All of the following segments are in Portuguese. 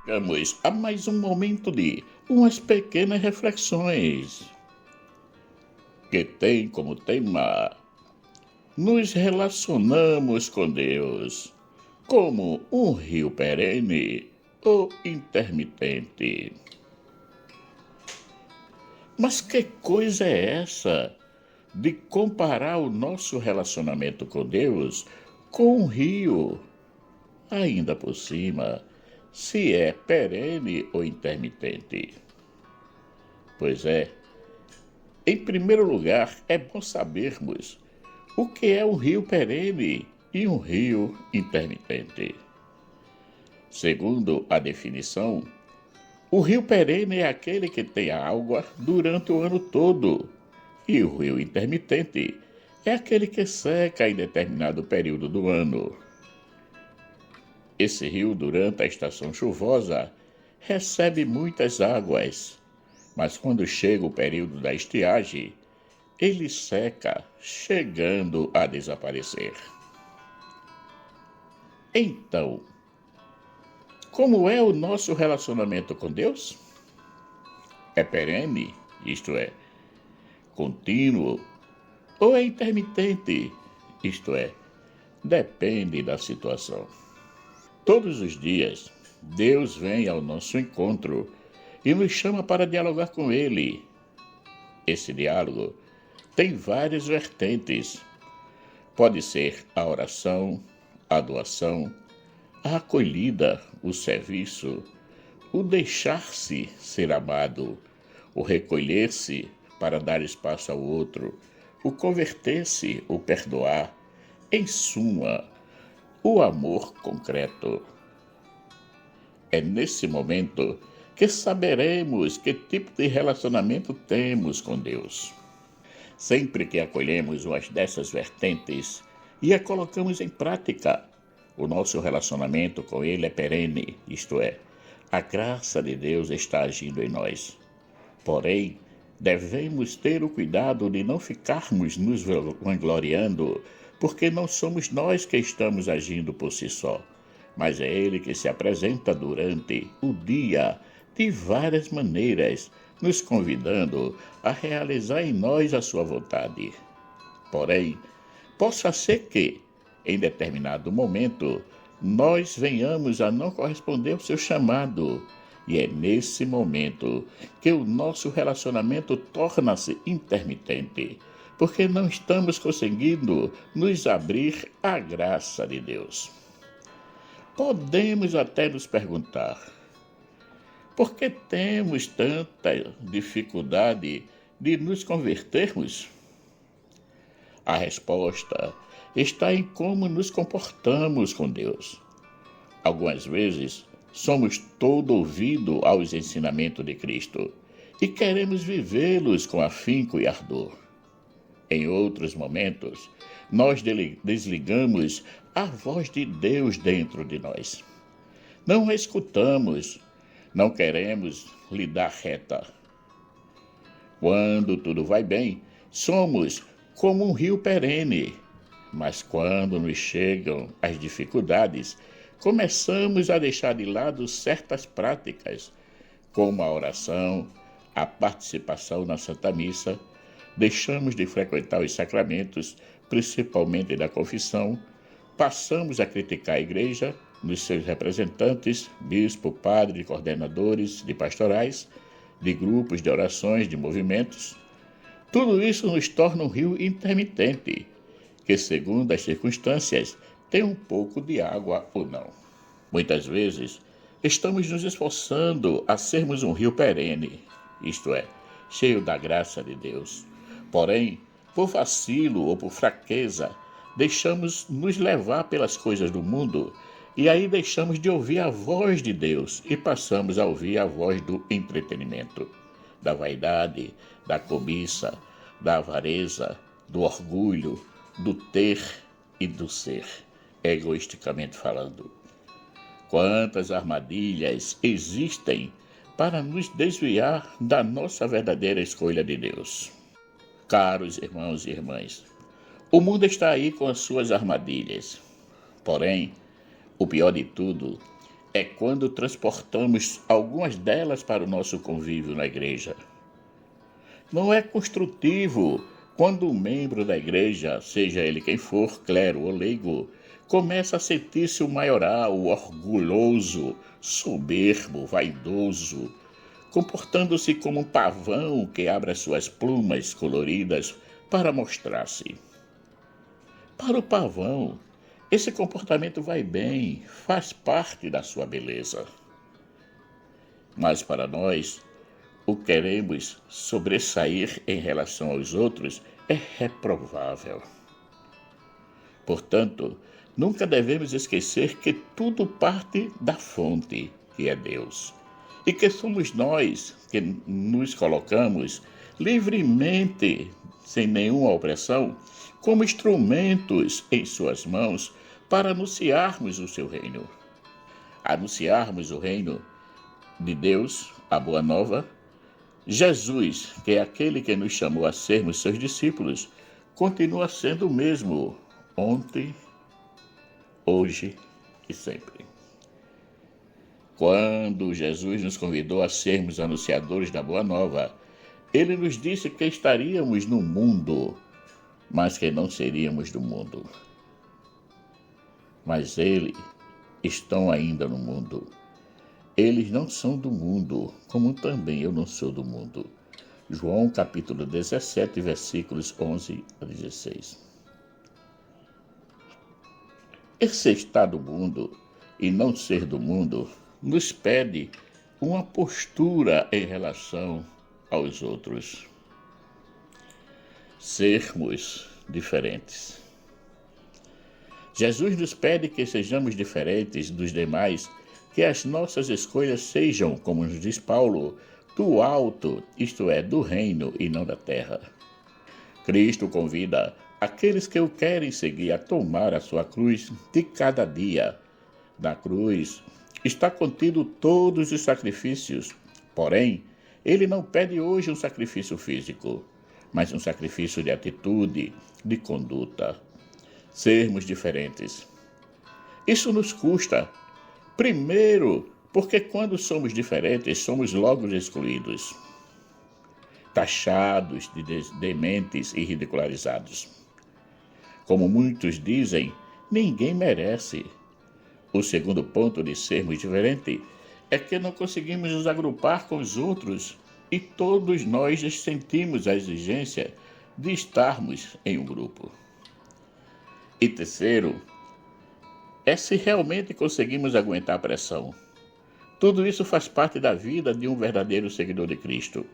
Chegamos a mais um momento de umas pequenas reflexões que tem como tema: nos relacionamos com Deus como um rio perene ou intermitente. Mas que coisa é essa de comparar o nosso relacionamento com Deus com um rio? Ainda por cima, se é perene ou intermitente. Pois é, em primeiro lugar, é bom sabermos o que é um rio perene e um rio intermitente. Segundo a definição, o rio perene é aquele que tem água durante o ano todo, e o rio intermitente é aquele que seca em determinado período do ano. Esse rio, durante a estação chuvosa, recebe muitas águas, mas quando chega o período da estiagem, ele seca, chegando a desaparecer. Então, como é o nosso relacionamento com Deus? É perene, isto é, contínuo, ou é intermitente, isto é, depende da situação. Todos os dias, Deus vem ao nosso encontro e nos chama para dialogar com Ele. Esse diálogo tem várias vertentes. Pode ser a oração, a doação, a acolhida, o serviço, o deixar-se ser amado, o recolher-se para dar espaço ao outro, o converter-se, o perdoar, em suma, o amor concreto. É nesse momento que saberemos que tipo de relacionamento temos com Deus. Sempre que acolhemos uma dessas vertentes e a colocamos em prática, o nosso relacionamento com Ele é perene, isto é, a graça de Deus está agindo em nós. Porém, devemos ter o cuidado de não ficarmos nos vangloriando, porque não somos nós que estamos agindo por si só, mas é Ele que se apresenta durante o dia de várias maneiras, nos convidando a realizar em nós a sua vontade. Porém, possa ser que, em determinado momento, nós venhamos a não corresponder ao seu chamado. E é nesse momento que o nosso relacionamento torna-se intermitente, porque não estamos conseguindo nos abrir à graça de Deus. Podemos até nos perguntar: por que temos tanta dificuldade de nos convertermos? A resposta está em como nos comportamos com Deus. Algumas vezes, somos todo ouvido aos ensinamentos de Cristo e queremos vivê-los com afinco e ardor. Em outros momentos, nós desligamos a voz de Deus dentro de nós. Não a escutamos, não queremos lhe dar reta. Quando tudo vai bem, somos como um rio perene, mas quando nos chegam as dificuldades, começamos a deixar de lado certas práticas, como a oração, a participação na Santa Missa, deixamos de frequentar os sacramentos, principalmente da confissão, passamos a criticar a Igreja nos seus representantes, bispo, padre, coordenadores de pastorais, de grupos de orações, de movimentos. Tudo isso nos torna um rio intermitente, que, segundo as circunstâncias, tem um pouco de água ou não. Muitas vezes, estamos nos esforçando a sermos um rio perene, isto é, cheio da graça de Deus. Porém, por vacilo ou por fraqueza, deixamos nos levar pelas coisas do mundo e aí deixamos de ouvir a voz de Deus e passamos a ouvir a voz do entretenimento, da vaidade, da cobiça, da avareza, do orgulho, do ter e do ser, egoisticamente falando. Quantas armadilhas existem para nos desviar da nossa verdadeira escolha de Deus. Caros irmãos e irmãs, o mundo está aí com as suas armadilhas. Porém, o pior de tudo é quando transportamos algumas delas para o nosso convívio na igreja. Não é construtivo quando um membro da igreja, seja ele quem for, clero ou leigo, começa a sentir-se o maioral, orgulhoso, soberbo, vaidoso, comportando-se como um pavão que abre as suas plumas coloridas para mostrar-se. Para o pavão, esse comportamento vai bem, faz parte da sua beleza. Mas para nós, o queremos sobressair em relação aos outros é reprovável. Portanto, nunca devemos esquecer que tudo parte da fonte, que é Deus, e que somos nós que nos colocamos livremente, sem nenhuma opressão, como instrumentos em suas mãos para anunciarmos o seu reino. Anunciarmos o reino de Deus, a boa nova. Jesus, que é aquele que nos chamou a sermos seus discípulos, continua sendo o mesmo ontem, hoje e sempre. Quando Jesus nos convidou a sermos anunciadores da Boa Nova, ele nos disse que estaríamos no mundo, mas que não seríamos do mundo. Mas eles estão ainda no mundo. Eles não são do mundo, como também eu não sou do mundo. João capítulo 17, versículos 11 a 16. Esse estar do mundo e não ser do mundo nos pede uma postura em relação aos outros. Sermos diferentes. Jesus nos pede que sejamos diferentes dos demais, que as nossas escolhas sejam, como nos diz Paulo, do alto, isto é, do reino e não da terra. Cristo convida aqueles que o querem seguir a tomar a sua cruz de cada dia. Na cruz está contido todos os sacrifícios, porém, ele não pede hoje um sacrifício físico, mas um sacrifício de atitude, de conduta. Sermos diferentes. Isso nos custa. Primeiro, porque quando somos diferentes, somos logo excluídos, taxados de dementes e ridicularizados. Como muitos dizem, ninguém merece. O segundo ponto de sermos diferentes é que não conseguimos nos agrupar com os outros e todos nós sentimos a exigência de estarmos em um grupo. E terceiro, é se realmente conseguimos aguentar a pressão. Tudo isso faz parte da vida de um verdadeiro seguidor de Cristo.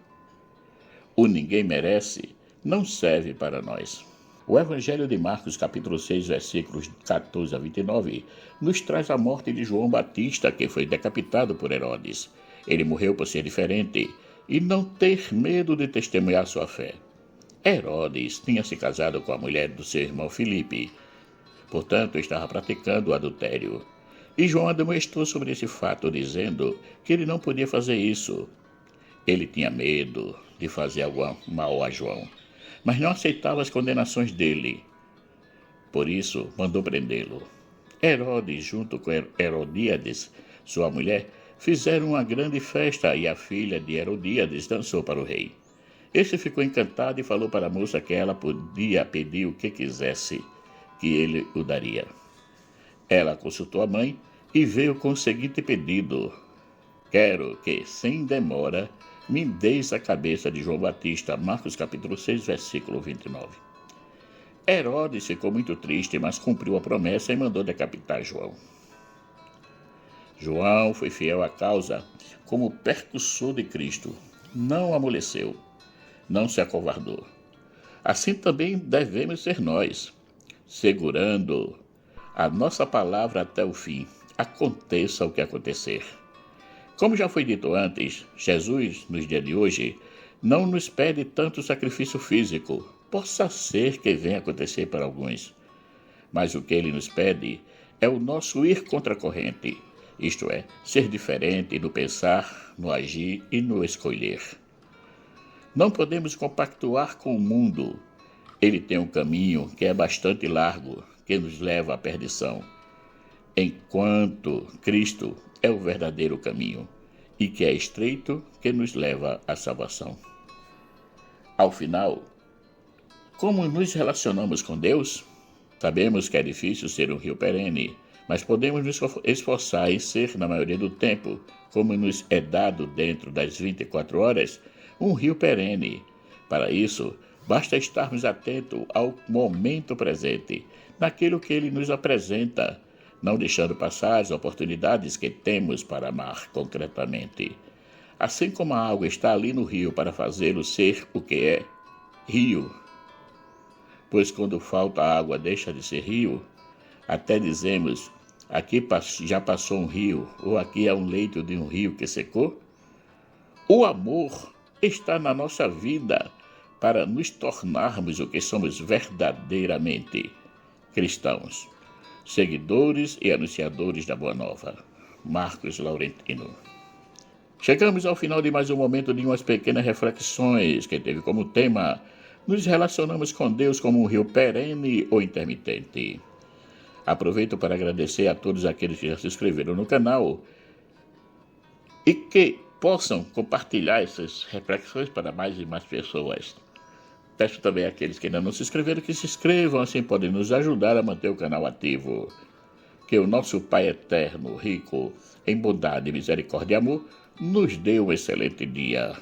O ninguém merece não serve para nós. O Evangelho de Marcos, capítulo 6, versículos 14 a 29, nos traz a morte de João Batista, que foi decapitado por Herodes. Ele morreu por ser diferente e não ter medo de testemunhar sua fé. Herodes tinha se casado com a mulher do seu irmão Filipe, portanto, estava praticando o adultério. E João admoestou sobre esse fato, dizendo que ele não podia fazer isso. Ele tinha medo de fazer algo mal a João, mas não aceitava as condenações dele. Por isso, mandou prendê-lo. Herodes, junto com Herodíades, sua mulher, fizeram uma grande festa e a filha de Herodíades dançou para o rei. Este ficou encantado e falou para a moça que ela podia pedir o que quisesse, que ele o daria. Ela consultou a mãe e veio com o seguinte pedido: quero que, sem demora, me deis a cabeça de João Batista. Marcos capítulo 6, versículo 29. Herodes ficou muito triste, mas cumpriu a promessa e mandou decapitar João. João foi fiel à causa como percussor de Cristo. Não amoleceu, não se acovardou. Assim também devemos ser nós, segurando a nossa palavra até o fim, aconteça o que acontecer. Como já foi dito antes, Jesus, nos dias de hoje, não nos pede tanto sacrifício físico, possa ser que venha acontecer para alguns, mas o que ele nos pede é o nosso ir contra a corrente, isto é, ser diferente no pensar, no agir e no escolher. Não podemos compactuar com o mundo. Ele tem um caminho que é bastante largo, que nos leva à perdição. Enquanto Cristo é o verdadeiro caminho e que é estreito que nos leva à salvação. Ao final, como nos relacionamos com Deus? Sabemos que é difícil ser um rio perene, mas podemos nos esforçar em ser, na maioria do tempo, como nos é dado dentro das 24 horas, um rio perene. Para isso, basta estarmos atentos ao momento presente, naquilo que ele nos apresenta, não deixando passar as oportunidades que temos para amar concretamente. Assim como a água está ali no rio para fazê-lo ser o que é, rio, pois quando falta água deixa de ser rio, até dizemos, aqui já passou um rio, ou aqui é um leito de um rio que secou. O amor está na nossa vida para nos tornarmos o que somos verdadeiramente cristãos, seguidores e anunciadores da Boa Nova. Marcos Laurentino. Chegamos ao final de mais um momento de umas pequenas reflexões que teve como tema: nos relacionamos com Deus como um rio perene ou intermitente? Aproveito para agradecer a todos aqueles que já se inscreveram no canal e que possam compartilhar essas reflexões para mais e mais pessoas. Peço também àqueles que ainda não se inscreveram que se inscrevam, assim podem nos ajudar a manter o canal ativo. Que o nosso Pai Eterno, rico em bondade, misericórdia e amor, nos dê um excelente dia.